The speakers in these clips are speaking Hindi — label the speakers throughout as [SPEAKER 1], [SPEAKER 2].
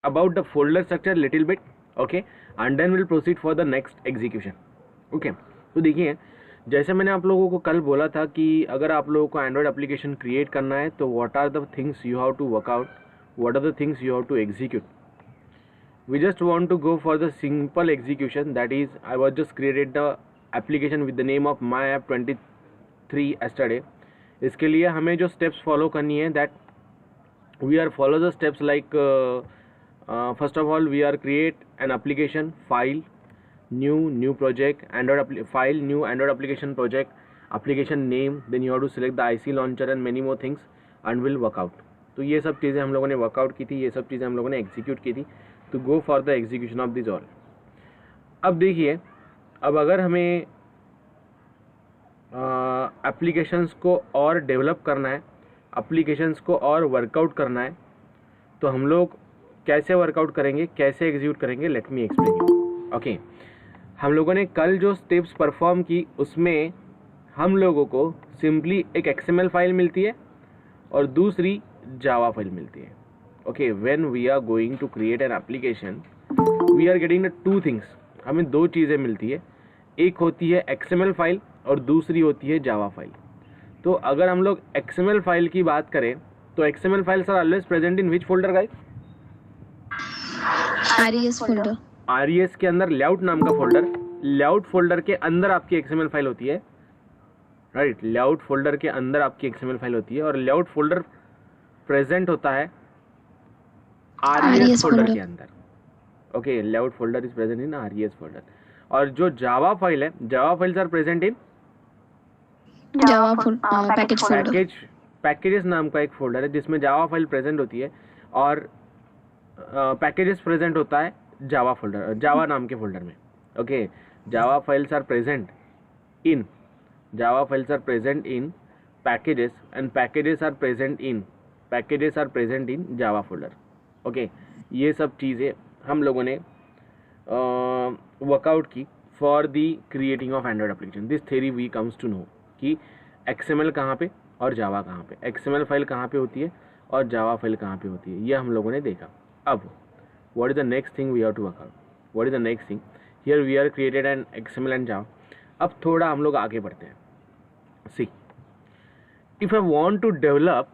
[SPEAKER 1] about the folder structure little bit, okay, and then we'll proceed for the next execution. Okay, तो देखिए जैसे मैंने आप लोगों को कल बोला था कि अगर आप लोगों को एंड्रॉयड एप्लीकेशन क्रिएट करना है तो what are the things you have to work out, what are the things you have to execute. We just want to go for the simple execution, that is I was just created the application with the name of my app 23 yesterday. इसके लिए हमें जो steps follow करनी है, that we are follow the steps like first of all we are create an application file, new project, Android file, new Android application project, application name, then you have to select the IC launcher and many more things and will work out. तो ये सब चीज़ें हम लोगों ने वर्कआउट की थी, ये सब चीज़ें हम लोगों ने एग्जीक्यूट की थी to go for the execution of this all. अब देखिए, अब अगर हमें एप्लीकेशंस को और डेवलप करना है, एप्लीकेशंस को और वर्कआउट करना है, तो हम लोग कैसे वर्कआउट करेंगे, कैसे एग्जीक्यूट करेंगे, late me explain you. Okay, हम लोगों ने कल जो स्टेप्स परफॉर्म की उसमें हम लोगों को सिंपली एक XML फाइल मिलती है और दूसरी जावा फाइल मिलती है. Okay, when we are going to create an application we are getting the two things. हमें दो चीज़ें मिलती है, एक होती है XML फाइल और दूसरी होती है जावा फाइल. तो अगर हम लोग XML फाइल की बात करें तो XML files are always present in which folder guys?
[SPEAKER 2] RES folder.
[SPEAKER 1] RES के अंदर लेआउट नाम का फोल्डर, लेआउट फोल्डर के अंदर आपकी XML फाइल होती है, राइट. लेआउट फोल्डर के अंदर आपकी XML फाइल होती है और लेआउट फोल्डर प्रेजेंट होता है RES फोल्डर के अंदर. Okay, layout folder is present in RES folder. और जो जावा फाइल है, Java files are present in
[SPEAKER 2] Java package folder.
[SPEAKER 1] Packages नाम का एक फोल्डर है जिसमें जावा फाइल प्रेजेंट होती है और पैकेजेस प्रेजेंट होता है जावा फोल्डर, जावा नाम के फोल्डर में. Okay, Java files are present in packages and packages are present in Java folder. Okay, ये सब चीज़ें हम लोगों ने वर्कआउट की for the creating of Android application. This theory we comes to know कि XML कहाँ पे और जावा कहाँ पे, XML फाइल कहाँ पे होती है और जावा फाइल कहाँ पे होती है, ये हम लोगों ने देखा. अब what is the next thing we have to work out, what is the next thing here we are created an XML and Java. अब थोड़ा हम लोग आगे बढ़ते हैं. See, if I want to develop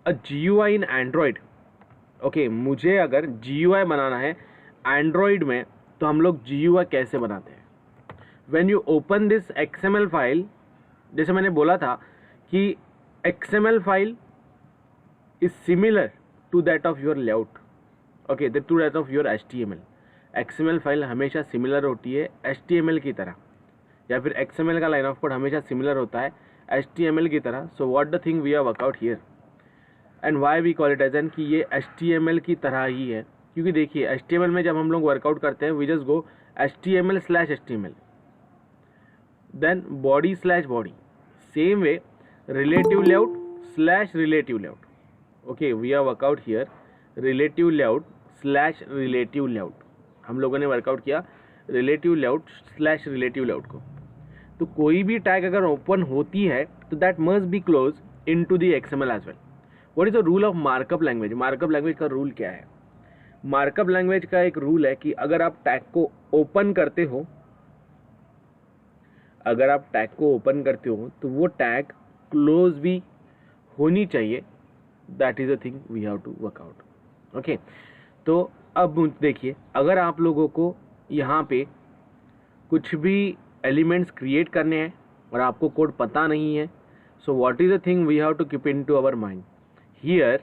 [SPEAKER 1] a GUI in Android, okay, मुझे अगर GUI बनाना है एंड्रॉयड में तो हम लोग GUI कैसे बनाते हैं? When you open this XML file, जैसे मैंने बोला था कि XML file is similar to that of your layout, okay, to that of your HTML. XML file हमेशा सिमिलर होती है HTML की तरह, या फिर XML का लाइन ऑफ कोड हमेशा सिमिलर होता है HTML की तरह. So what the thing we are workout here and why we call it as an, कि ये HTML की तरह ही है. क्योंकि देखिए HTML में जब हम लोग वर्कआउट करते हैं we just go HTML/HTML then body/body. Same way relative layout relative layout. Okay, we are workout here relative layout relative layout. हम लोगों ने वर्कआउट किया रिलेटिव लेआउट/रिलेटिव लेआउट को. तो कोई भी टैग अगर ओपन होती है तो that must be close in to the XML as well. What is the rule of markup language? Markup language का रूल क्या है? मार्कअप लैंग्वेज का एक रूल है कि अगर आप टैग को ओपन करते हो, तो वो टैग क्लोज भी होनी चाहिए. That is a thing we have to work out. Okay, तो अब देखिए, अगर आप लोगों को यहाँ पे कुछ भी एलिमेंट्स क्रिएट करने हैं और आपको कोड पता नहीं है, so what is the thing we have to keep in to our mind here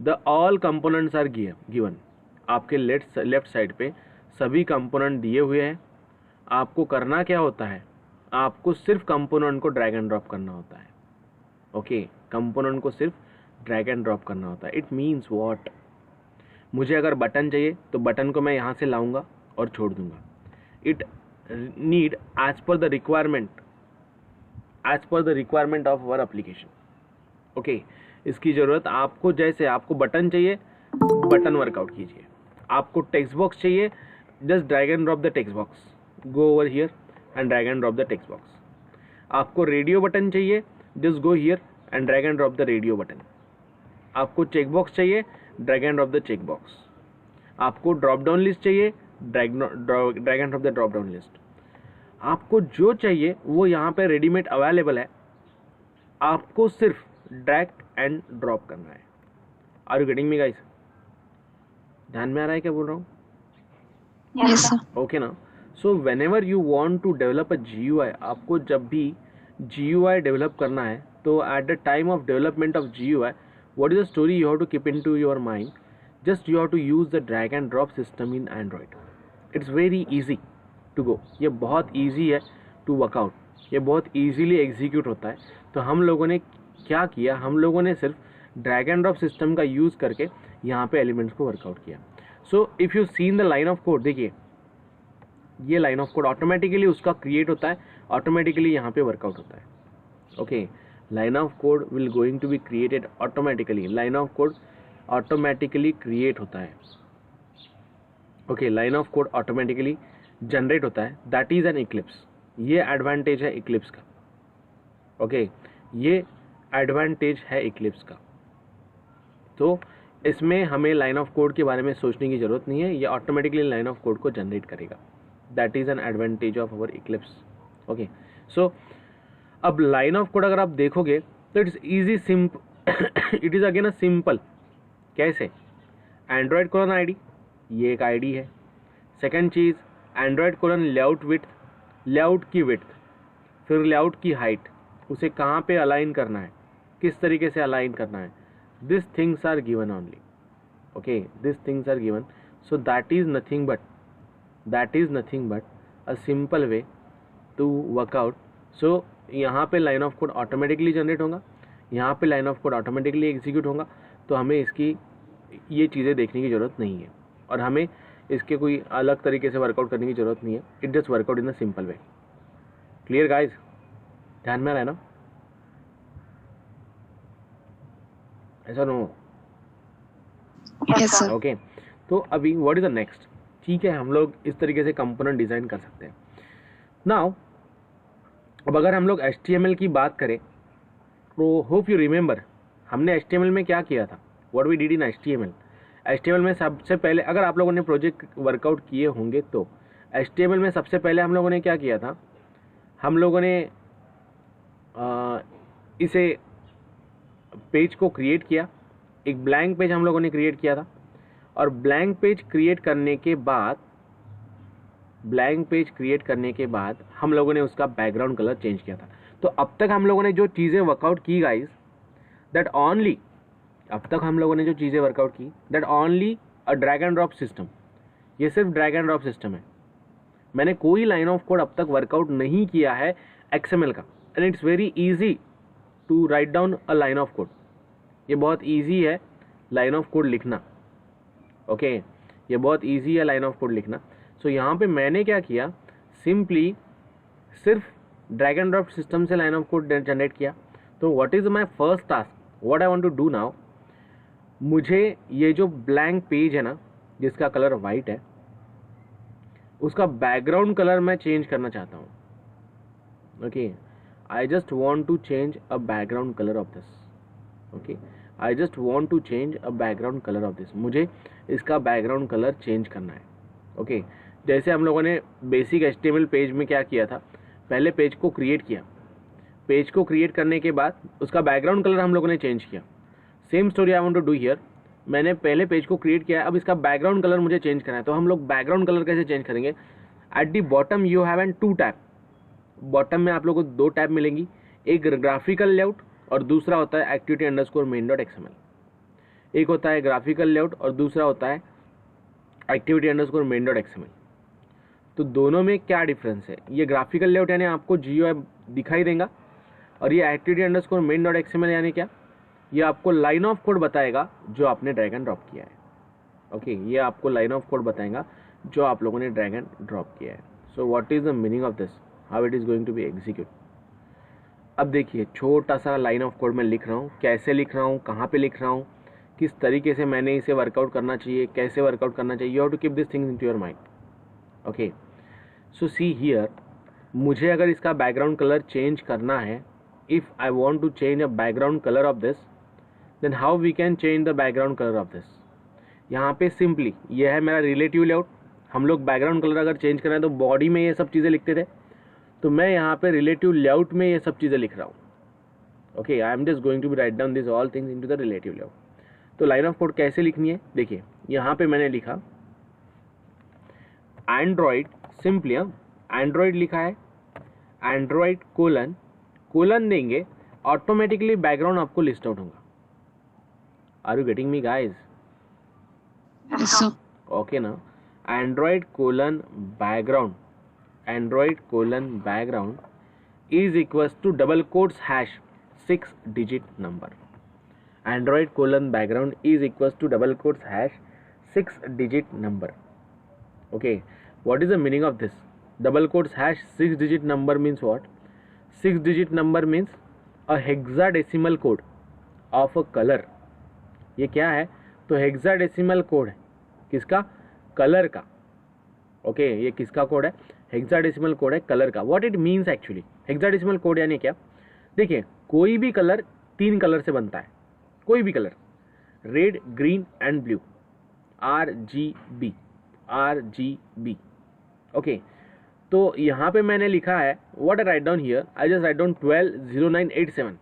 [SPEAKER 1] the all components are given. आपके लेफ्ट साइड पे सभी कंपोनेंट दिए हुए हैं. आपको करना क्या होता है? आपको सिर्फ कंपोनेंट को ड्रैग एंड ड्रॉप करना होता है. ओके, कंपोनेंट को सिर्फ ड्रैग एंड ड्रॉप करना होता है. It means what? मुझे अगर बटन चाहिए तो बटन को मैं यहाँ से लाऊंगा और छोड़ दूंगा. It need as per the requirement of our application. Okay, इसकी ज़रूरत आपको, जैसे आपको बटन चाहिए बटन वर्कआउट कीजिए, आपको टेक्स्ट बॉक्स चाहिए just drag and drop the text box, go over here and drag and drop the text box. आपको रेडियो बटन चाहिए, just go here and drag and drop the radio button. आपको चेक बॉक्स चाहिए, drag and drop the check box. आपको ड्रॉप डाउन लिस्ट चाहिए, drag and drop the drop down list. आपको जो चाहिए वो यहाँ पे रेडीमेड अवेलेबल है, आपको सिर्फ ड्रैग एंड ड्रॉप करना है। Are you getting me guys? ध्यान में आ रहा है क्या बोल रहा हूँ?
[SPEAKER 2] Yes, sir.
[SPEAKER 1] ओके ना? So whenever you want to develop a GUI, आपको जब भी GUI डेवलप करना है तो at the time of development of GUI, what is the story you have to keep into your mind? Just you have to use the drag and drop system in Android. It's very easy to go. ये बहुत easy है to work out, ये बहुत easily execute होता है। तो हम लोगों ने क्या किया, हम लोगों ने सिर्फ drag and drop system का यूज़ करके यहाँ पे एलिमेंट्स को वर्कआउट किया। So if you seen the line of code, देखिए ये लाइन ऑफ कोड ऑटोमेटिकली उसका क्रिएट होता है, ऑटोमेटिकली यहाँ पे वर्कआउट होता है। Okay, line of code will going to be created automatically, line of code automatically create होता है। Okay, line of code automatically generate होता है, that is an Eclipse। ये एडवांटेज है Eclipse का। ओके, ये एडवांटेज है Eclipse का। तो इसमें हमें लाइन ऑफ कोड के बारे में सोचने की ज़रूरत नहीं है, ये ऑटोमेटिकली लाइन ऑफ कोड को जनरेट करेगा। That is an advantage of our Eclipse। Okay, so अब लाइन ऑफ कोड अगर आप देखोगे तो it's easy it is again a simple. कैसे? एंड्रॉयड कोलन ID, ये एक ID है। सेकंड चीज़ Android colon layout width, layout की विड्थ, फिर लेआउट की हाइट, उसे कहाँ पे अलाइन करना है, किस तरीके से अलाइन करना है, this things are given only. Okay, this things are given, so that is nothing but a simple way to workout. सो यहाँ पे line of code automatically generate होगा, यहाँ पे line of code automatically execute होगा। तो हमें इसकी ये चीज़ें देखने की ज़रूरत नहीं है और हमें इसके कोई अलग तरीके से वर्कआउट करने की ज़रूरत नहीं है। It just workout in a simple way. Clear guys? ध्यान में आ रहा है ना? ऐसा नो?
[SPEAKER 2] Yes, sir.
[SPEAKER 1] ओके, तो अभी व्हाट इज़ द नेक्स्ट? ठीक है, हम लोग इस तरीके से कंपोनेंट डिज़ाइन कर सकते हैं। नाउ अब अगर हम लोग HTML की बात करें तो होप यू रिमेंबर हमने HTML में क्या किया था, what we did in HTML में सबसे पहले, अगर आप लोगों ने प्रोजेक्ट वर्कआउट किए होंगे तो HTML में सबसे पहले हम लोगों ने क्या किया था, हम लोगों ने इसे पेज को क्रिएट किया, एक ब्लैंक पेज हम लोगों ने क्रिएट किया था। और ब्लैंक पेज क्रिएट करने के बाद हम लोगों ने उसका बैकग्राउंड कलर चेंज किया था। तो अब तक हम लोगों ने जो चीज़ें वर्कआउट की guys, that only a drag and drop system. ये सिर्फ ड्रैग एंड ड्रॉप सिस्टम है, मैंने कोई लाइन ऑफ कोड अब तक वर्कआउट नहीं किया है XML का। And it's very easy to write down a line of code. ये बहुत ईजी है लाइन ऑफ कोड लिखना। ओके, ये बहुत ईजी है लाइन ऑफ कोड लिखना। सो यहाँ पे मैंने क्या किया, सिंपली सिर्फ ड्रैग एंड ड्रॉप सिस्टम से लाइन ऑफ कोड जनरेट किया। तो what is my first task, what I want to do now, मुझे ये जो ब्लैंक पेज है ना जिसका कलर वाइट है, उसका बैकग्राउंड कलर मैं चेंज करना चाहता हूँ। Okay, I just want to change a background colour of this. Okay, I just want to change a background colour of this. मुझे इसका बैकग्राउंड कलर चेंज करना है। ओके, जैसे हम लोगों ने बेसिक HTML पेज में क्या किया था, पहले पेज को क्रिएट किया, पेज को क्रिएट करने के बाद उसका बैकग्राउंड कलर हम लोगों ने चेंज किया। Same story I want to do here. मैंने पहले पेज को क्रिएट किया है, अब इसका बैकग्राउंड कलर मुझे चेंज करना है। तो हम लोग बैकग्राउंड कलर कैसे चेंज करेंगे, at the bottom you have an 2 tab. Bottom में आप लोगों को 2 टैब मिलेंगी, एक ग्राफिकल लेआउट और दूसरा होता है activity_main.xml। एक होता है ग्राफिकल लेआउट और दूसरा होता है activity_main.xml। तो दोनों में क्या डिफरेंस है, ये ग्राफिकल लेआउट यानी आपको GUI दिखाई देगा और ये activity_main.xml यानी क्या, ये आपको लाइन ऑफ कोड बताएगा जो आपने ड्रैग एंड ड्रॉप किया है। ओके, ये आपको लाइन ऑफ कोड बताएगा जो आप लोगों ने ड्रैग एंड ड्रॉप किया है। So what is the meaning of this, how it is going to be execute. अब देखिए, छोटा सा लाइन ऑफ कोड मैं लिख रहा हूँ, कैसे लिख रहा हूँ, कहाँ पे लिख रहा हूँ, किस तरीके से मैंने इसे वर्कआउट करना चाहिए, कैसे वर्कआउट करना चाहिए। You have to keep this things into your mind. Okay, so see here, मुझे अगर इसका बैकग्राउंड कलर चेंज करना है, if I want to change a background colour of this, then how we can change the background colour of this. यहाँ पे सिंपली ये है मेरा रिलेटिव लेआउट। हम लोग बैकग्राउंड कलर अगर चेंज करें तो बॉडी में ये सब चीज़ें लिखते थे, तो मैं यहाँ पे रिलेटिव लेआउट में ये सब चीज़ें लिख रहा हूँ। Okay, I am just going to be write down this all things into the relative layout. तो लाइन ऑफ कोड कैसे लिखनी है, देखिए यहाँ पे मैंने लिखा एंड्रॉइड, सिंपली एंड्रॉइड लिखा है, एंड्रॉइड कोलन, कोलन देंगे, ऑटोमेटिकली बैकग्राउंड आपको लिस्ट आउट होगा। Are you getting me guys?
[SPEAKER 2] Yes, sir.
[SPEAKER 1] Okay ना, Android colon background, Android colon background is equals to double quotes hash 6 digit number. Android colon background is equals to double quotes hash 6 digit number. Okay, what is the meaning of this? Double quotes hash 6 digit number means what? 6 digit number means a hexadecimal code of a color। ये क्या है? तो हेक्साडेसिमल कोड है किसका? कलर का। ओके, ये किसका कोड है? हेक्साडेसिमल कोड है कलर का। What it means actually, hexadecimal code यानी क्या? देखिए, कोई भी कलर 3 कलर से बनता है, कोई भी colour, red, green and blue, RGB, RGB। Okay, तो यहाँ पे मैंने लिखा है what I write down here, I just write down 120987।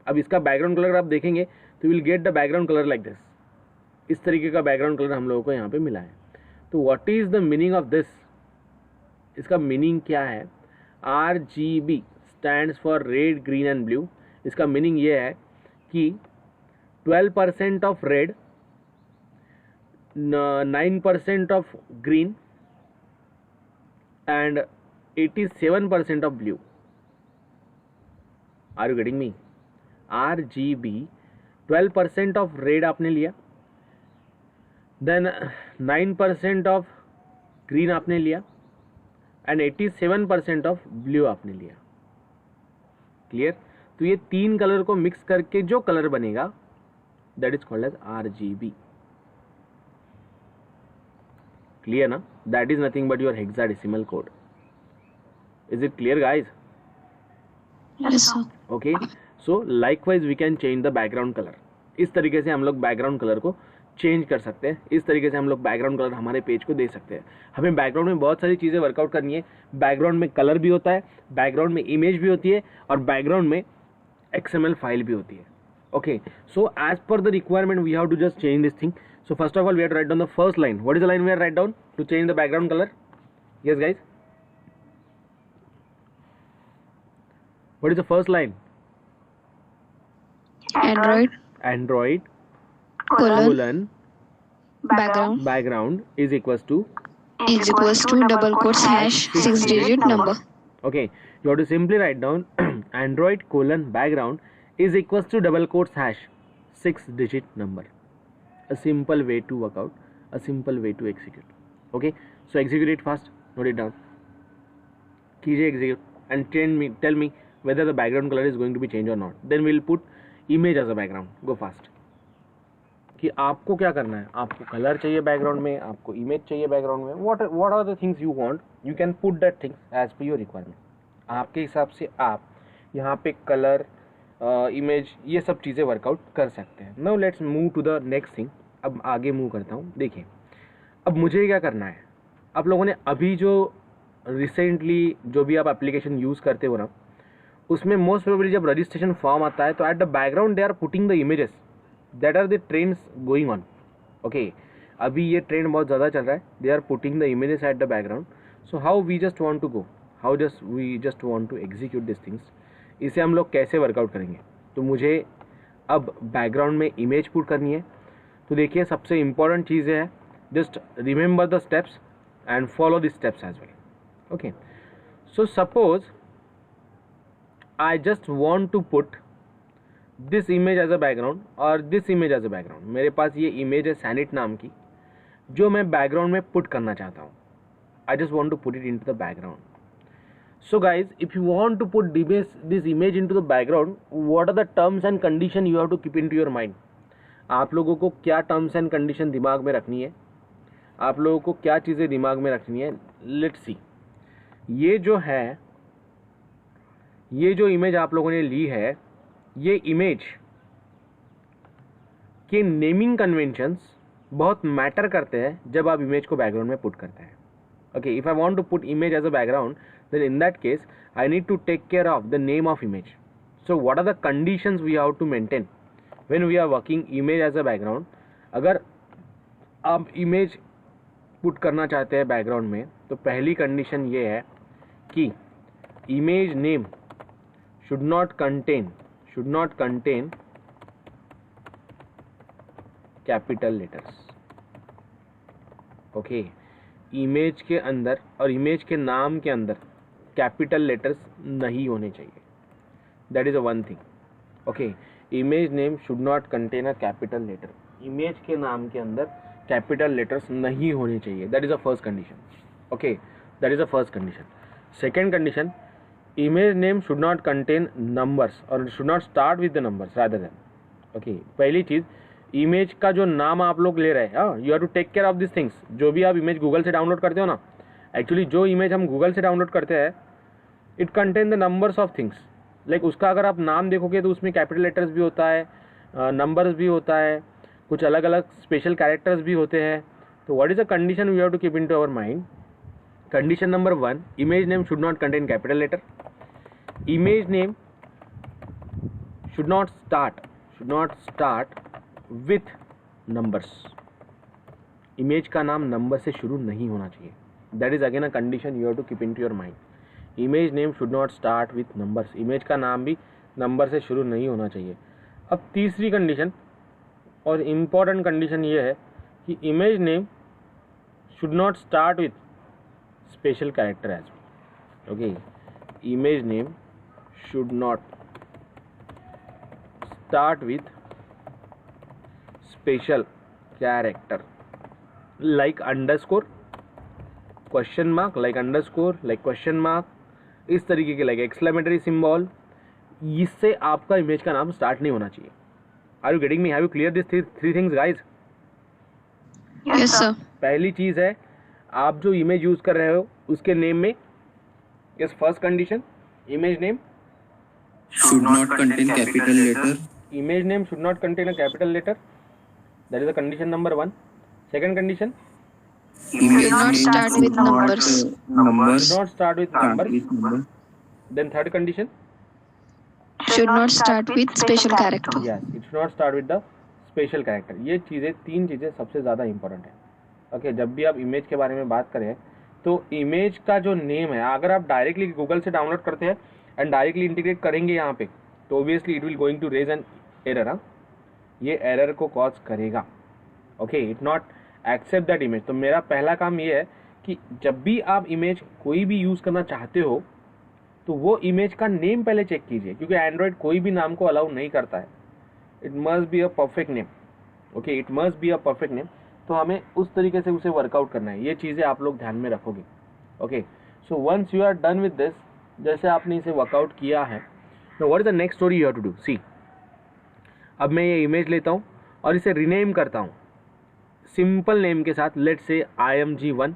[SPEAKER 1] अब इसका बैकग्राउंड कलर आप देखेंगे तो will get the background colour like this. इस तरीके का बैकग्राउंड कलर हम लोगों को यहाँ पे मिला है। तो what is the meaning of this, इसका मीनिंग क्या है? RGB stands for red, green and blue. इसका मीनिंग ये है कि 12% of red, 9% of green and 87% of blue। Are you getting me? RGB 12% of red आपने लिया, then 9% of green आपने लिया and 87% of blue आपने लिया। क्लियर? तो ये 3 कलर को मिक्स करके जो कलर बनेगा that is called as RGB। Clear ना? That is nothing but your hexadecimal code। Is it clear guys?
[SPEAKER 2] Yes, sir.
[SPEAKER 1] Okay, so likewise we can change the background color। इस तरीके से हम लोग बैकग्राउंड कलर को चेंज कर सकते हैं, इस तरीके से हम लोग बैकग्राउंड कलर हमारे पेज को दे सकते हैं। हमें बैकग्राउंड में बहुत सारी चीज़ें वर्कआउट करनी है। बैकग्राउंड में कलर भी होता है, बैकग्राउंड में इमेज भी होती है और बैकग्राउंड में XML फाइल भी होती है। Okay, so as per the requirement we have to just change this thing। So first of all we have to write down the first line। What is the line we have to write down to change the background color? Yes guys, what is the first line? Android colon background is equals to
[SPEAKER 2] double quotes hash 6 digit number।
[SPEAKER 1] Okay, you have to simply write down Android colon background is equals to double quotes hash 6 digit number। A simple way to work out, a simple way to execute। Okay, so execute it fast, note it down, कीजिए execute and tell me whether the background color is going to be changed or not। Then we'll put image as a background। Go fast। कि आपको क्या करना है, आपको कलर चाहिए बैकग्राउंड में, आपको इमेज चाहिए बैकग्राउंड में, what are the things you want, you can put that things as per your requirement। आपके हिसाब से आप यहाँ पे कलर, इमेज, ये सब चीज़ें वर्कआउट कर सकते हैं। Now let's move to the next thing. अब आगे मूव करता हूँ। देखिए, अब मुझे क्या करना है, आप लोगों ने अभी जो रिसेंटली जो भी आप एप्लीकेशन यूज़ करते हो ना, उसमें मोस्ट प्रोबेबली जब रजिस्ट्रेशन फॉर्म आता है तो at the background they are putting the images that are the trends going on. Okay, अभी ये ट्रेंड बहुत ज़्यादा चल रहा है, they are putting the images at the background. So how we just want to go, how just we just want to execute this things, इसे हम लोग कैसे वर्कआउट करेंगे। तो मुझे अब बैकग्राउंड में इमेज पुट करनी है। तो देखिए, सबसे इम्पॉर्टेंट चीज़ है just remember the steps and follow the steps as well. Okay, so suppose I just want to put this image as a background और this image as a background. मेरे पास ये इमेज है सैनिट नाम की, जो मैं बैकग्राउंड में पुट करना चाहता हूँ। I just want to put it in to the background. So guys, if you want to put this image into the background, what are the terms and condition you have to keep into your mind? आप लोगों को क्या टर्म्स एंड कंडीशन दिमाग में रखनी है, आप लोगों को क्या चीज़ें दिमाग में रखनी है। लेट्स सी, ये जो है, ये जो इमेज आप लोगों ने ली है, ये इमेज कि नेमिंग कन्वेंशंस बहुत मैटर करते हैं जब आप इमेज को बैकग्राउंड में पुट करते हैं. Okay, if I want to put image as a background, then in that case I need to take care of the name of image. So what are the conditions we have to maintain when we are working image as a background. अगर आप इमेज पुट करना चाहते हैं बैकग्राउंड में, तो पहली कंडीशन ये है कि image name should not contain capital letters. Okay, image के अंदर और इमेज के नाम के अंदर कैपिटल लेटर्स नहीं होने चाहिए. That is a one thing. Okay, image name should not contain a capital letter. Image के नाम के अंदर कैपिटल लेटर्स नहीं होने चाहिए. That is a first condition. Okay, that is a first condition. Second condition, image name should not contain numbers और should not start with the numbers rather than. Okay, पहली चीज़, इमेज का जो नाम आप लोग ले रहे हैं, you have to take care of this things. जो भी आप इमेज गूगल से डाउनलोड करते हो ना, एक्चुअली जो इमेज हम गूगल से डाउनलोड करते हैं, it contain the numbers of things. Like उसका अगर आप नाम देखोगे तो उसमें कैपिटल लेटर्स भी होता है, नंबर्स भी होता है, कुछ अलग अलग स्पेशल कैरेक्टर्स भी होते हैं. तो what is the condition we have to keep in to our mind? Condition number 1, image name should not contain capital letter. Image name should not start with numbers. Image का नाम नंबर से शुरू नहीं होना चाहिए. That is again a condition you have to keep in to your mind. Image name should not start with numbers. Image का नाम भी नंबर से शुरू नहीं होना चाहिए. अब तीसरी कंडीशन और इम्पॉर्टेंट कंडीशन ये है कि image name should not start with special character as. Okay, image name should not start with special character like underscore, question mark, like underscore, like question mark, इस तरीके के like exclamatory symbol. इससे आपका इमेज का नाम स्टार्ट नहीं होना चाहिए. Are you getting me? Have you cleared these three things, guys?
[SPEAKER 2] Yes sir.
[SPEAKER 1] पहली चीज है, आप जो इमेज यूज कर रहे हो उसके नेम में, yes, first condition, image name
[SPEAKER 3] should not contain capital letter.
[SPEAKER 1] Image name should not contain a capital letter. That is the condition number 1. Second condition,
[SPEAKER 3] Image
[SPEAKER 2] not
[SPEAKER 3] name
[SPEAKER 2] start
[SPEAKER 3] should
[SPEAKER 2] with
[SPEAKER 3] not,
[SPEAKER 2] numbers.
[SPEAKER 3] numbers.
[SPEAKER 1] should not start with
[SPEAKER 3] Start
[SPEAKER 1] numbers.
[SPEAKER 3] with number.
[SPEAKER 1] Then third condition,
[SPEAKER 2] Should not start with special character.
[SPEAKER 1] yes, it should not start with the special character. ये चीज़ें, तीन चीज़ें सबसे ज़्यादा इंपॉर्टेंट है. ओके, जब भी आप इमेज के बारे में बात करें तो इमेज का जो नेम है, अगर आप डायरेक्टली गूगल से डाउनलोड करते हैं एंड डायरेक्टली इंटीग्रेट करेंगे यहाँ पे, तो obviously it will going to raise an error. ये एरर को कॉज करेगा. Okay, it not accept that image. तो मेरा पहला काम ये है कि जब भी आप इमेज कोई भी यूज़ करना चाहते हो तो वो इमेज का नेम पहले चेक कीजिए, क्योंकि एंड्रॉयड कोई भी नाम को अलाउ नहीं करता है. It must be a perfect name. Okay, it must be a perfect name. तो हमें उस तरीके से उसे वर्कआउट करना है. ये चीज़ें आप लोग ध्यान में रखोगे. Okay, so once you are done with this, जैसे आपने इसे वर्कआउट किया है, no what is the next story you have to do. See, अब मैं ये इमेज लेता हूँ और इसे रीनेम करता हूँ सिंपल नेम के साथ. Let's say img1.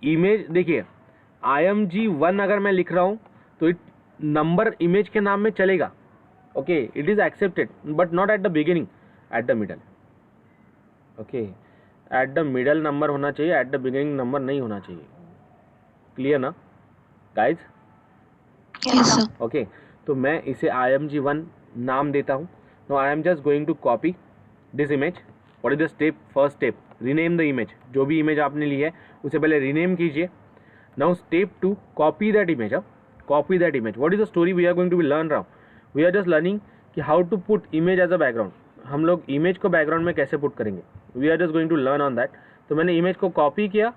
[SPEAKER 1] इमेज देखिए, img1 अगर मैं लिख रहा हूँ तो इट नंबर इमेज के नाम में चलेगा. Okay, it is accepted, but not at the beginning, at the middle. Okay, at the middle number होना चाहिए, एट द बिगिनिंग नंबर नहीं होना चाहिए. क्लियर ना गाइज?
[SPEAKER 2] Yes sir.
[SPEAKER 1] ओके, तो मैं इसे img1 नाम देता हूँ. No I am just going to copy this image. What is the step? First step, rename the image. जो भी इमेज आपने ली है उसे पहले रीनेम कीजिए. Now step 2, copy that image. Copy that image. What is the story we are going to be learn now? We are just learning कि how to put image as a background. हम लोग इमेज को बैकग्राउंड में कैसे पुट करेंगे, we are just going to learn on that. तो मैंने इमेज को कॉपी किया.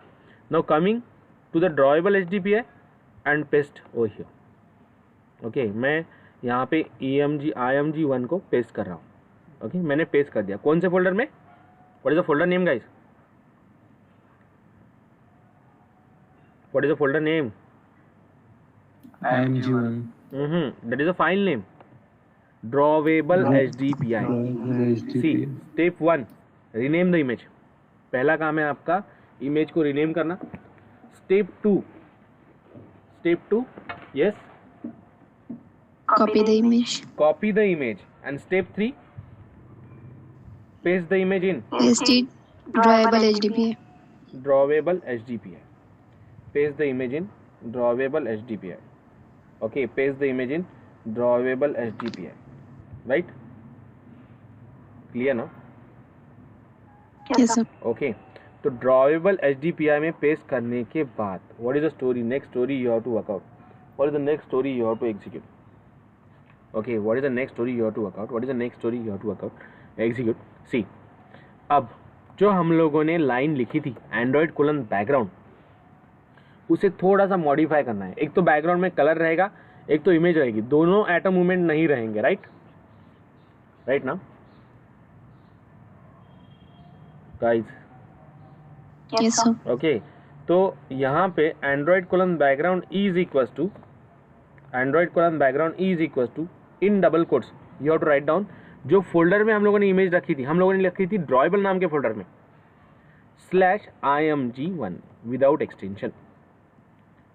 [SPEAKER 1] Now coming to the drawable HDPI and paste over here. Okay, मैं यहाँ पे img1 को पेस्ट कर रहा हूँ. ओके, मैंने पेस्ट कर दिया. कौन से फोल्डर में? What is the folder name guys? What is the folder name?
[SPEAKER 3] img1.
[SPEAKER 1] That is a file name. Drawable HDPI. See, step 1, rename the image. पहला काम है आपका इमेज को रीनेम करना. Step 2, yes,
[SPEAKER 2] Copy the image.
[SPEAKER 1] copy the image. And step 3, paste the image in
[SPEAKER 2] Paste it. Drawable HDPI.
[SPEAKER 1] drawable HDPI. Paste the image in drawable HDPI. Okay, paste the image in drawable HDPI. Right? Clear now?
[SPEAKER 2] Yes, sir.
[SPEAKER 1] Okay. तो drawable HDPI में पेस्ट करने के बाद what is the story? Next story you have to work out. What is the next story you have to execute? Okay, what is the next story you have to work out? What is the next story you have to work out? Execute. See, अब जो हम लोगों ने लाइन लिखी थी एंड्रॉयड कोलन बैकग्राउंड, उसे थोड़ा सा मॉडिफाई करना है. एक तो बैकग्राउंड में कलर रहेगा, एक तो इमेज रहेगी, दोनों एटम मूवमेंट नहीं रहेंगे. राइट ना गाइस?
[SPEAKER 2] Yes, sir.
[SPEAKER 1] ओके, तो यहाँ पे Android colon background is equal to in double quotes you have to write down. जो फोल्डर में हम लोगों ने इमेज रखी थी, हम लोगों ने रखी थी ड्रॉएबल नाम के फोल्डर में /img1 विदाउट एक्सटेंशन.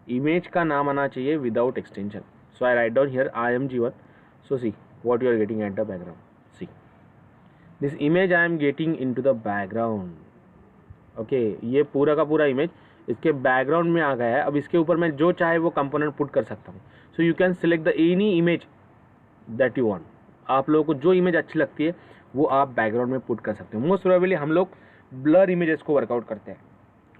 [SPEAKER 1] इमेज का नाम आना चाहिए without extension. So I write down here img1. So see what you are getting at the background. See this image I am getting into the background. Okay, ये पूरा का पूरा इमेज इसके बैकग्राउंड में आ गया है. अब इसके ऊपर मैं जो चाहे वो कंपोनेंट पुट कर सकता हूँ. So you can select the any image that you want. आप लोगों को जो इमेज अच्छी लगती है वो आप बैकग्राउंड में पुट कर सकते हो. मोस्ट प्रोबेबली हम लोग ब्लर इमेजेस को वर्कआउट करते हैं.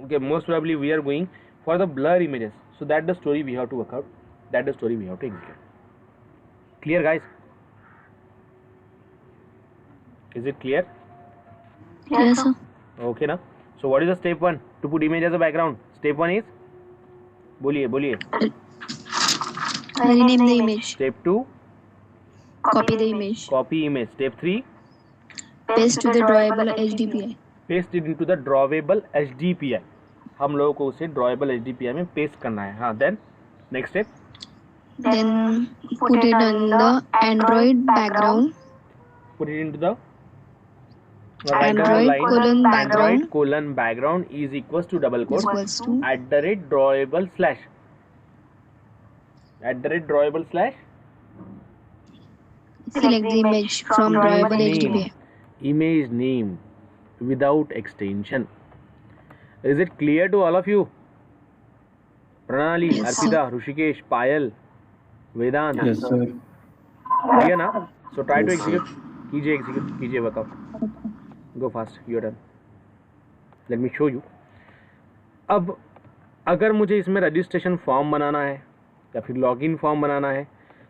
[SPEAKER 1] Okay, most probably we are going for the blur images. So that the story we have to work out, that the story we have to execute. Clear guys? Is it clear?
[SPEAKER 2] Yes, sir.
[SPEAKER 1] Okay ना. So what is the step 1 to put image as a background? Step 1 is बोलिए.
[SPEAKER 2] Rename the image.
[SPEAKER 1] Step 2
[SPEAKER 2] Copy the image.
[SPEAKER 1] copy image. Step 3
[SPEAKER 2] Paste to the drawable HDPI.
[SPEAKER 1] paste it into the drawable HDPI. हम लोगों को उसे drawable HDPI में पेस्ट करना है. हाँ, then next step
[SPEAKER 2] Then put it on the Android background.
[SPEAKER 1] put it into the
[SPEAKER 2] Android colon
[SPEAKER 1] Android
[SPEAKER 2] background
[SPEAKER 1] colon background is equals to double quote
[SPEAKER 2] equals to
[SPEAKER 1] @drawable slash
[SPEAKER 2] select the image from drawable
[SPEAKER 1] name.
[SPEAKER 2] HDPI.
[SPEAKER 1] Image name without extension. Is it clear to all of you? Pranali,
[SPEAKER 2] Yes, sir.
[SPEAKER 1] Arpita, Rushikesh, Payal, Vedant.
[SPEAKER 3] Yes, sir.
[SPEAKER 1] Clear ना? So try to
[SPEAKER 3] Yes, sir.
[SPEAKER 1] execute कीजिए workout. Go fast, you're done. Let me show you. अब अगर मुझे इसमें रजिस्ट्रेशन फॉर्म बनाना है या फिर लॉगिन फॉर्म बनाना है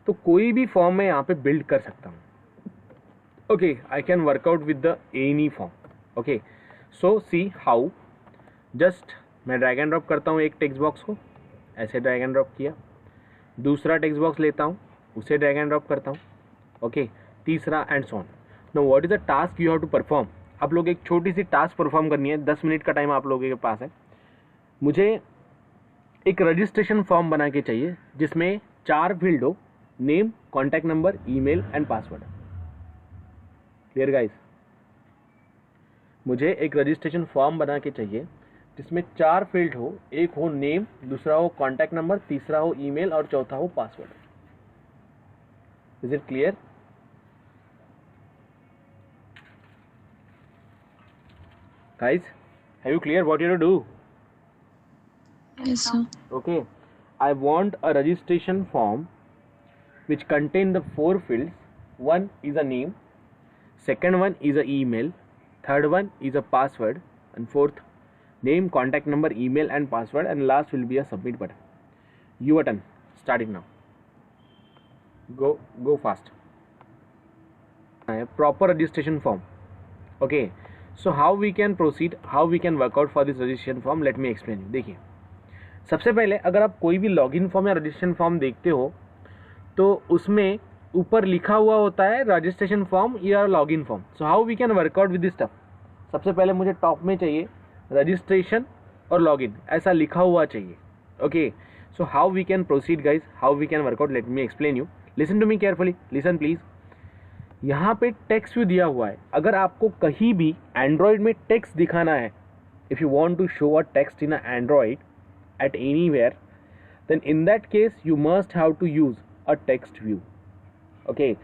[SPEAKER 1] तो कोई भी फॉर्म मैं यहाँ पे बिल्ड कर सकता हूँ. Okay, I can work out with the any form. Okay, so see how. Just मैं ड्रैग एंड ड्रॉप करता हूँ एक टेक्स्ट बॉक्स को, ऐसे ड्रैग एंड ड्रॉप किया. दूसरा टेक्स्ट बॉक्स लेता हूँ, उसे ड्रैग एंड ड्रॉप करता हूँ. ओके, तीसरा and so on. No what is the task you have to perform. आप लोग एक छोटी सी टास्क परफॉर्म करनी है. 10 मिनट का टाइम आप लोगों के पास है. मुझे एक रजिस्ट्रेशन फॉर्म बना के चाहिए जिसमें 4 फील्ड हो: name, contact number, email and password. Clear guys? मुझे एक रजिस्ट्रेशन फॉर्म बना के चाहिए जिसमें 4 फील्ड हो. एक हो नेम, दूसरा हो कॉन्टैक्ट नंबर, तीसरा हो ईमेल और चौथा हो password. Is it clear? Guys, have you clear what you have to do?
[SPEAKER 2] Yes, sir.
[SPEAKER 1] Okay, I want a registration form which contain the 4 fields. One is a name, second one is a email, third one is a password, and fourth name, contact number, email and password, and last will be a submit button. Your turn. Starting now. Go fast. Proper registration form. Okay. So how we can proceed, how we can work out for this registration form? Let me explain you. देखिए, सबसे पहले अगर आप कोई भी लॉगिन फॉर्म या रजिस्ट्रेशन फॉर्म देखते हो तो उसमें ऊपर लिखा हुआ होता है रजिस्ट्रेशन फॉर्म या login form. So how we can work out with this stuff. सबसे पहले मुझे टॉप में चाहिए रजिस्ट्रेशन और लॉगिन, ऐसा लिखा हुआ चाहिए. Okay, so how we can proceed guys, how we can work out? Let me explain you. Listen to me carefully, listen please. यहाँ पे टेक्स्ट व्यू दिया हुआ है. अगर आपको कहीं भी एंड्रॉयड में टेक्स्ट दिखाना है, if you want to show a text in Android at anywhere, then in that case you must have to use a text view. Okay,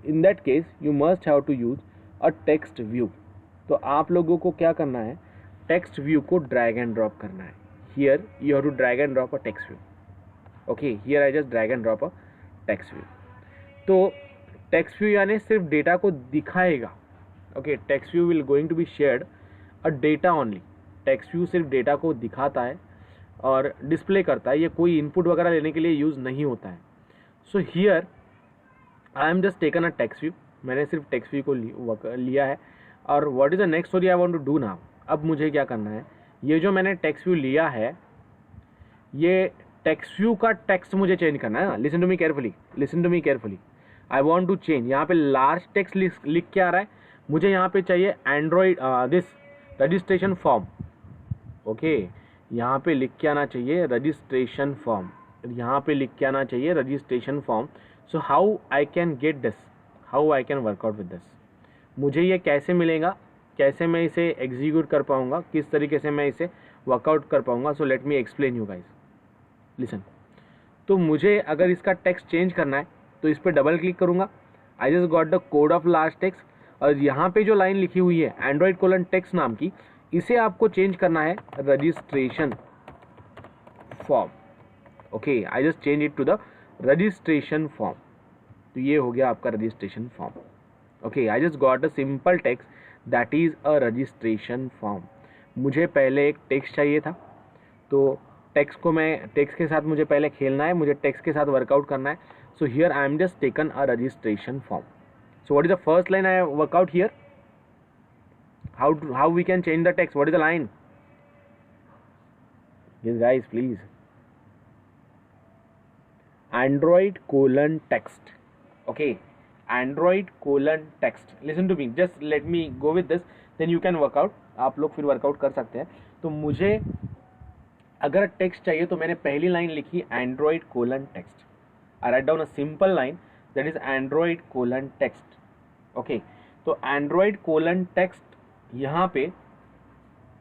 [SPEAKER 1] in that case you must have to use a text view. तो आप लोगों को क्या करना है, टेक्स्ट व्यू को ड्रैग एंड ड्रॉप करना है. Here you have to drag and drop a text view. Okay, here I just drag and drop a text view. तो टेक्स्ट व्यू यानी सिर्फ डेटा को दिखाएगा. Okay, text view will going to be shared a data only. Text view सिर्फ डेटा को दिखाता है और डिस्प्ले करता है, ये कोई इनपुट वगैरह लेने के लिए यूज़ नहीं होता है. So here I am just taken a text view. मैंने सिर्फ टेक्स्ट व्यू को लिया है. और what is the next story I want to do now. अब मुझे क्या करना है, ये जो मैंने टेक्स्ट व्यू लिया है, ये टेक्स्ट व्यू का टेक्स्ट मुझे चेंज करना है. Listen to me carefully, listen to me carefully. I want to change. यहाँ पे लार्ज टेक्स्ट लिख के आ रहा है, मुझे यहाँ पे चाहिए Android this registration form. Okay, यहाँ पे लिख के आना चाहिए रजिस्ट्रेशन फॉर्म. यहाँ पे लिख के आना चाहिए registration form. So how I can get this, how I can work out with this. मुझे ये कैसे मिलेगा, कैसे मैं इसे एग्जीक्यूट कर पाऊँगा, किस तरीके से मैं इसे वर्कआउट कर पाऊँगा. सो let me explain you guys. Listen. तो मुझे अगर इसका टेक्स्ट चेंज करना है तो इस पर डबल क्लिक करूँगा. आई just got the code of large text. और यहाँ पे जो लाइन लिखी हुई है एंड्रॉइड कोलन टेक्स्ट नाम की, इसे आपको चेंज करना है registration form. Okay, I just change it to the registration form. तो ये हो गया आपका registration form. Okay, I just got a simple text that is a registration form. मुझे पहले एक टेक्स्ट चाहिए था, तो टेक्स्ट को मैं टेक्स्ट के साथ मुझे पहले खेलना है, मुझे टेक्स्ट के साथ वर्कआउट करना है. So here I am just taken a registration form. So what is the first line I work out here? How we can change the text? What is the line? Yes guys, please. Android colon text. Okay, Android colon text. Listen to me. Just let me go with this. Then you can work out. आप लोग फिर वर्कआउट कर सकते हैं. तो मुझे अगर टेक्स्ट चाहिए तो मैंने पहली लाइन लिखी Android colon text. I write down a simple line that is Android colon text. Okay, तो एंड्रॉयड कोलन टेक्स्ट यहाँ पे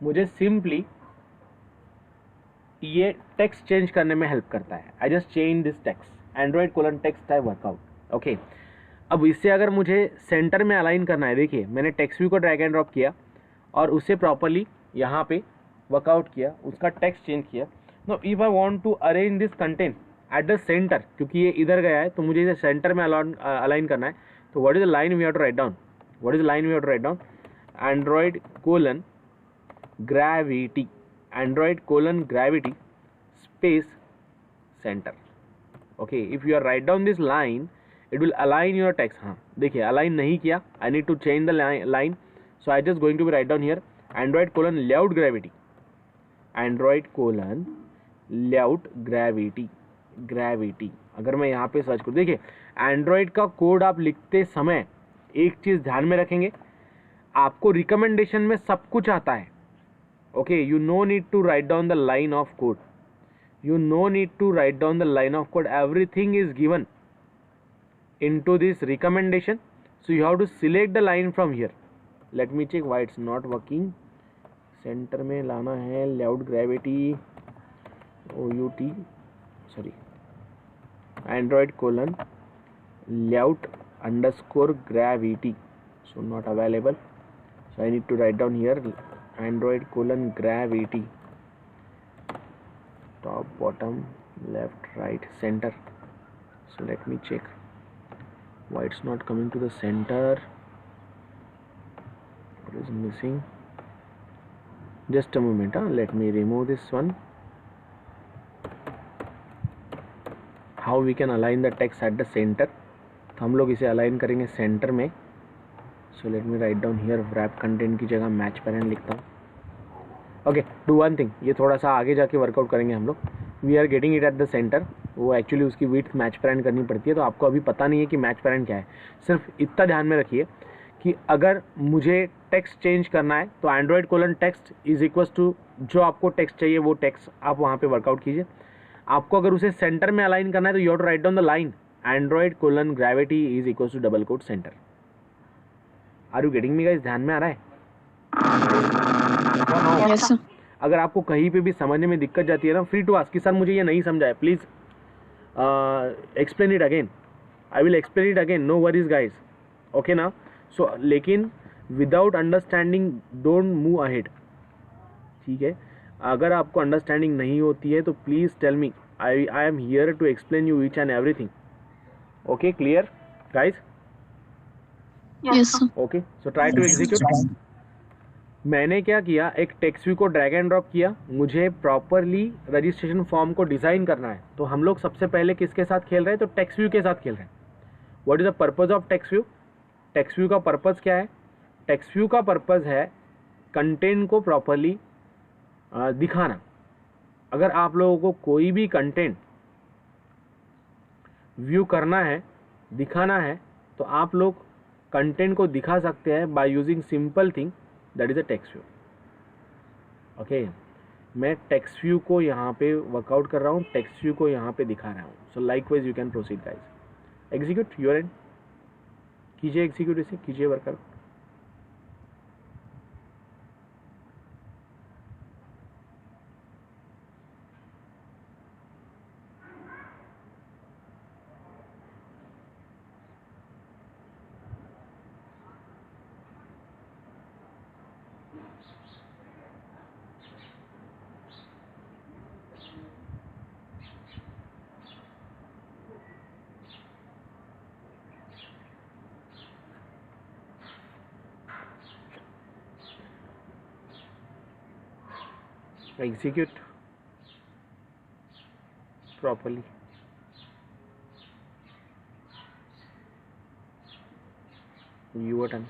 [SPEAKER 1] मुझे सिंपली ये टेक्स्ट चेंज करने में हेल्प करता है. आई just change this text, Android colon text है वर्कआउट. ओके, अब इससे अगर मुझे सेंटर में अलाइन करना है, देखिए मैंने टेक्स्ट व्यू को ड्रैग एंड ड्रॉप किया और उसे प्रॉपरली यहाँ पे वर्कआउट किया, उसका टेक्स्ट चेंज किया. No, if I want to arrange this content at the centre, क्योंकि ये इधर गया है तो मुझे इसे सेंटर में अलाइन करना है. So what is the line we have to write down? What is the line we have to write down? Android colon gravity. Android colon gravity space center. Okay, if you are write down this line, it will align your text. हाँ, देखिए align नहीं किया. I need to change the line. So I just going to be write down here Android colon layout gravity. Android colon layout gravity. Gravity. अगर मैं यहाँ पे सर्च करूँ, देखिए एंड्रॉयड का कोड आप लिखते समय एक चीज़ ध्यान में रखेंगे, आपको रिकमेंडेशन में सब कुछ आता है. Okay, you no need to write down the line of code. You no need to write down the line of code. Everything is given into this recommendation. So you have to select the line from here. Let me check why it's not working. Centre में लाना है layout gravity OUT, sorry, Android colon layout underscore gravity. So not available. So I need to write down here Android colon gravity. Top, bottom, left, right, center. So let me check why it's not coming to the center. What is missing? Just a moment. Let me remove this one. How we can align the text at the centre. तो हम लोग इसे अलाइन करेंगे सेंटर में. So let me write down here wrap content की जगह मैच पैरेंट लिखता हूँ. ओके, डू वन थिंग, ये थोड़ा सा आगे जाके वर्कआउट करेंगे हम लोग. We are getting it at the centre. वो एक्चुअली उसकी विड्थ मैच पैरेंट करनी पड़ती है, तो आपको अभी पता नहीं है कि मैच पैरेंट क्या है. सिर्फ इतना ध्यान में रखिए कि अगर मुझे टेक्स्ट चेंज करना है तो Android colon text is equals to जो आपको टेक्स्ट चाहिए वो टेक्स्ट आप वहाँ पे वर्कआउट कीजिए. आपको अगर उसे सेंटर में अलाइन करना है तो you have to write down the line Android colon gravity is equals to double quote centre. Are you getting me guys? ध्यान में आ रहा है?
[SPEAKER 2] Yes, sir.
[SPEAKER 1] अगर आपको कहीं पे भी समझने में दिक्कत जाती है ना, फ्री टू आस्क कि सर मुझे ये नहीं समझा है, please explain it again. I will explain it again, no worries guys. Okay ना? सो लेकिन without understanding don't move ahead, ठीक है। अगर आपको अंडरस्टैंडिंग नहीं होती है तो please tell me, I am here to explain you each and everything. Okay, clear guys?
[SPEAKER 2] Yes, sir.
[SPEAKER 1] Okay, so try to execute. मैंने क्या किया, एक टेक्स्ट व्यू को ड्रैग एंड ड्रॉप किया, मुझे प्रॉपरली रजिस्ट्रेशन फॉर्म को डिज़ाइन करना है। तो हम लोग सबसे पहले किसके साथ खेल रहे हैं, तो टेक्स्ट व्यू के साथ खेल रहे हैं। What is the purpose of text view? Text view का पर्पज़ क्या है? टेक्स्ट व्यू का पर्पज़ है कंटेंट को प्रॉपरली दिखाना। अगर आप लोगों को कोई भी कंटेंट व्यू करना है, दिखाना है, तो आप लोग कंटेंट को दिखा सकते हैं by using simple thing, that is a text view. Okay, मैं टेक्स्ट व्यू को यहाँ पे वर्कआउट कर रहा हूँ, टेक्स्ट व्यू को यहाँ पे दिखा रहा हूँ। So likewise you can proceed guys. Execute your end, कीजिए एग्जीक्यूट, इसे कीजिए work out. Execute properly. Your turn.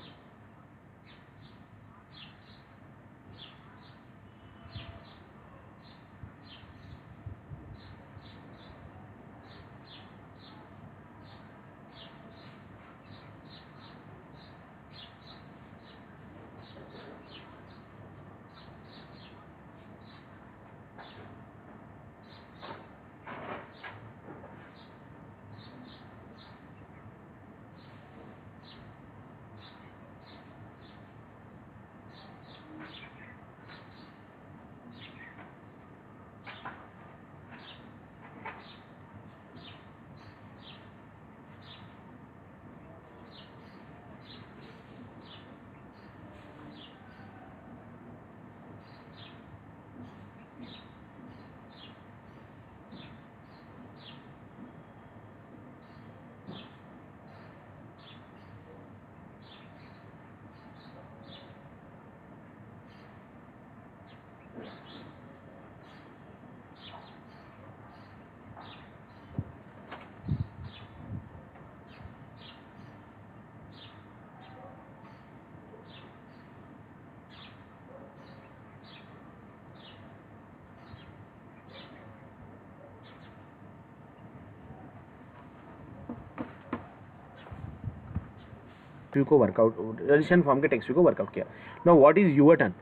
[SPEAKER 1] View को वर्कआउट, रजिस्ट्रेशन फॉर्म के टेक्स्ट व्यू को वर्कआउट किया। Now what is your turn?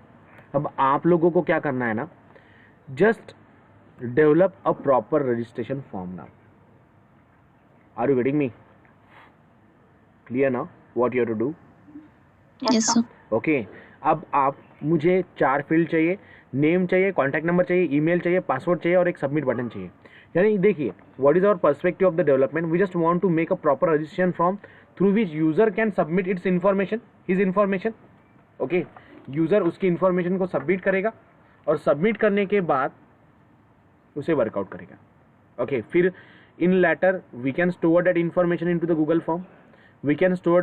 [SPEAKER 1] अब आप लोगों को क्या करना है ना, just develop a proper registration form now. Are you getting me? Clear now what you have to do?
[SPEAKER 2] Yes, sir.
[SPEAKER 1] Okay, अब आप, मुझे 4 फील्ड चाहिए, नेम चाहिए, कॉन्टैक्ट नंबर चाहिए, ईमेल चाहिए, पासवर्ड चाहिए और एक सबमिट बटन चाहिए। यानी देखिए, what is our perspective of the development, we just want to make a proper registration form through which user can submit its information, his information. Okay, user उसकी इन्फॉर्मेशन को सबमिट करेगा और सबमिट करने के बाद उसे वर्कआउट करेगा। ओके, फिर in later we can store that information into the Google form, we can store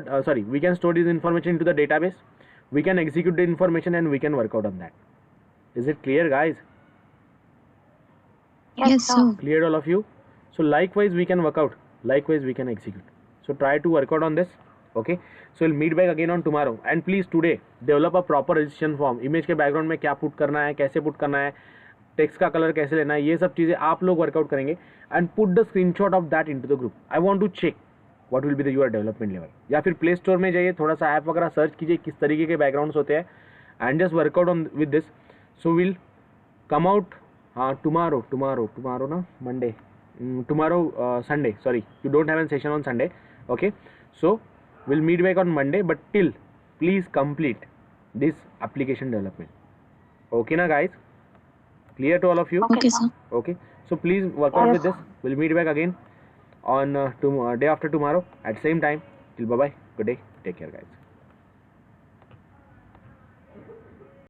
[SPEAKER 1] this information into the database, we can execute the information and we can work out on that. Is it clear guys?
[SPEAKER 2] Yes, sir.
[SPEAKER 1] Clear all of you? So likewise we can work out, likewise we can execute. So try to work out on this. Okay, so we'll meet back again on tomorrow and please today develop a proper registration form. Image के background में क्या put करना है, कैसे put करना है, टेक्स्ट का कलर कैसे लेना है, ये सब चीज़ें आप लोग वर्कआउट करेंगे and put the screenshot of that into the group. I want to check what will be the your development level. या फिर प्ले स्टोर में जाइए, थोड़ा सा ऐप वगैरह सर्च कीजिए किस तरीके के बैकग्राउंड्स होते हैं and just workout on with this. So will come out tomorrow ना Monday, tomorrow Sunday, sorry you don't have an session on Sunday. Okay, so will meet back on Monday, but till please complete this application development. Okay ना guys? Clear to all of you?
[SPEAKER 2] Okay, sir.
[SPEAKER 1] Okay, so please work out with this. We'll meet back again on day after tomorrow at same time. Till bye bye, good day, take care guys.